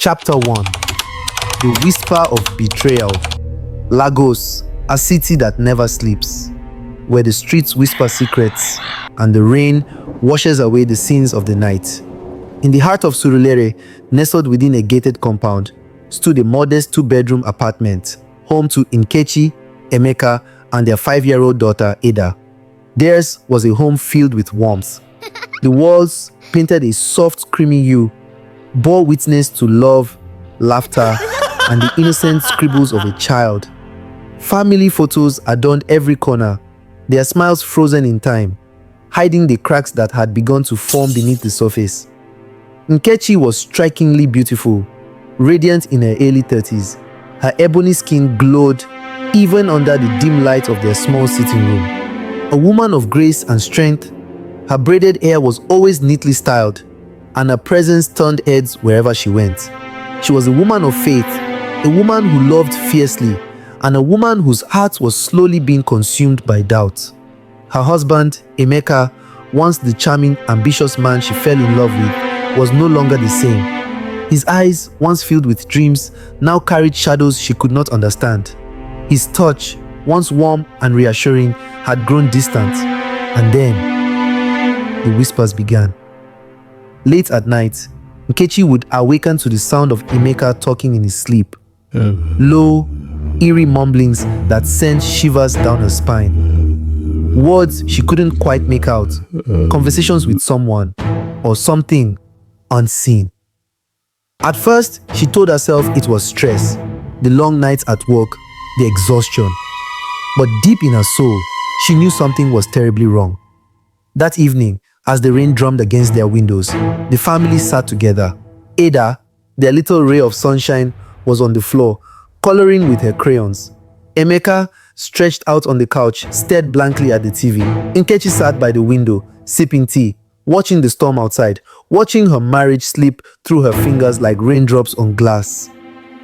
Chapter 1. The Whisper of Betrayal. Lagos, a city that never sleeps, where the streets whisper secrets and the rain washes away the sins of the night. In the heart of Surulere, nestled within a gated compound, stood a modest two-bedroom apartment, home to Nkechi, Emeka, and their 5-year-old daughter, Ada. Theirs was a home filled with warmth. The walls, painted a soft, creamy hue, bore witness to love, laughter, and the innocent scribbles of a child. Family photos adorned every corner, their smiles frozen in time, hiding the cracks that had begun to form beneath the surface. Nkechi was strikingly beautiful, radiant in her early 30s. Her ebony skin glowed even under the dim light of their small sitting room. A woman of grace and strength, her braided hair was always neatly styled, and her presence turned heads wherever she went. She was a woman of faith, a woman who loved fiercely, and a woman whose heart was slowly being consumed by doubt. Her husband, Emeka, once the charming, ambitious man she fell in love with, was no longer the same. His eyes, once filled with dreams, now carried shadows she could not understand. His touch, once warm and reassuring, had grown distant. And then, the whispers began. Late at night, Nkechi would awaken to the sound of Emeka talking in his sleep. Low, eerie mumblings that sent shivers down her spine. Words she couldn't quite make out. Conversations with someone or something unseen. At first, she told herself it was stress, the long nights at work, the exhaustion. But deep in her soul, she knew something was terribly wrong. That evening, as the rain drummed against their windows, the family sat together. Ada, their little ray of sunshine, was on the floor, coloring with her crayons. Emeka, stretched out on the couch, stared blankly at the TV. Nkechi sat by the window, sipping tea, watching the storm outside, watching her marriage slip through her fingers like raindrops on glass.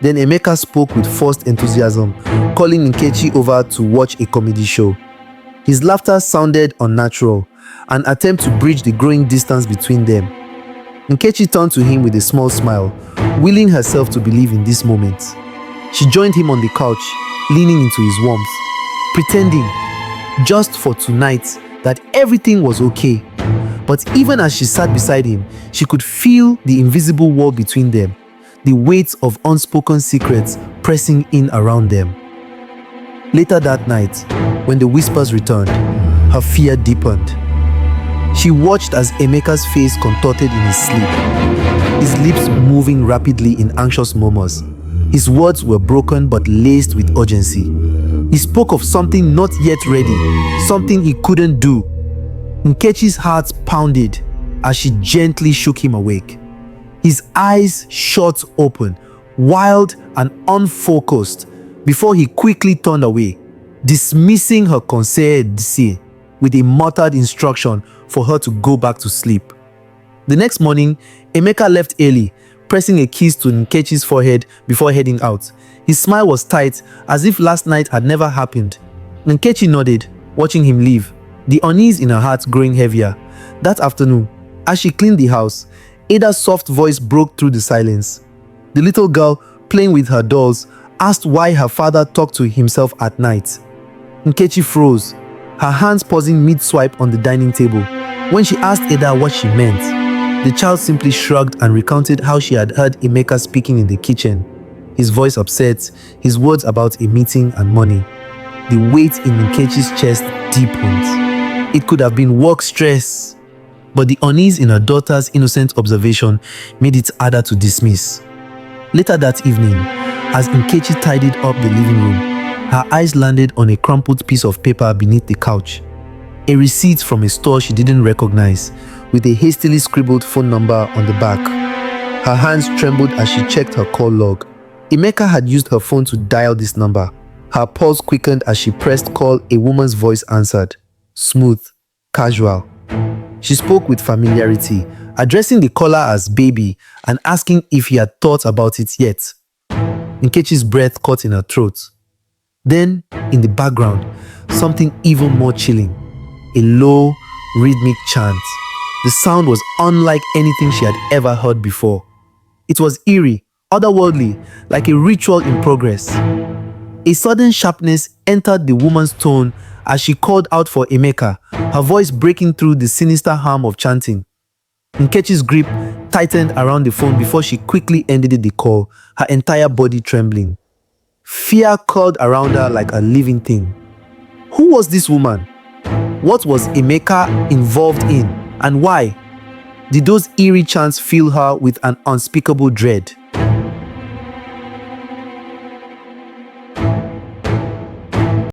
Then Emeka spoke with forced enthusiasm, calling Nkechi over to watch a comedy show. His laughter sounded unnatural, an attempt to bridge the growing distance between them. Nkechi turned to him with a small smile, willing herself to believe in this moment. She joined him on the couch, leaning into his warmth, pretending, just for tonight, that everything was okay. But even as she sat beside him, she could feel the invisible wall between them, the weight of unspoken secrets pressing in around them. Later that night, when the whispers returned, her fear deepened. She watched as Emeka's face contorted in his sleep, his lips moving rapidly in anxious murmurs. His words were broken but laced with urgency. He spoke of something not yet ready, something he couldn't do. Nkechi's heart pounded as she gently shook him awake. His eyes shot open, wild and unfocused, before he quickly turned away, dismissing her conseil with a muttered instruction for her to go back to sleep. The next morning, Emeka left early, pressing a kiss to Nkechi's forehead before heading out. His smile was tight, as if last night had never happened. Nkechi nodded, watching him leave, the unease in her heart growing heavier. That afternoon, as she cleaned the house, Ada's soft voice broke through the silence. The little girl, playing with her dolls, asked why her father talked to himself at night. Nkechi froze, her hands pausing mid-swipe on the dining table. When she asked Ada what she meant, the child simply shrugged and recounted how she had heard Emeka speaking in the kitchen, his voice upset, his words about a meeting and money. The weight in Nkechi's chest deepened. It could have been work stress, but the unease in her daughter's innocent observation made it harder to dismiss. Later that evening, as Nkechi tidied up the living room, her eyes landed on a crumpled piece of paper beneath the couch. A receipt from a store she didn't recognize, with a hastily scribbled phone number on the back. Her hands trembled as she checked her call log. Emeka had used her phone to dial this number. Her pulse quickened as she pressed call. A woman's voice answered, smooth, casual. She spoke with familiarity, addressing the caller as baby and asking if he had thought about it yet. Nkechi's breath caught in her throat. Then, in the background, something even more chilling. A low, rhythmic chant. The sound was unlike anything she had ever heard before. It was eerie, otherworldly, like a ritual in progress. A sudden sharpness entered the woman's tone as she called out for Emeka, her voice breaking through the sinister hum of chanting. Nkechi's grip tightened around the phone before she quickly ended the call, her entire body trembling. Fear curled around her like a living thing. Who was this woman? What was Emeka involved in, and why? Did those eerie chants fill her with an unspeakable dread?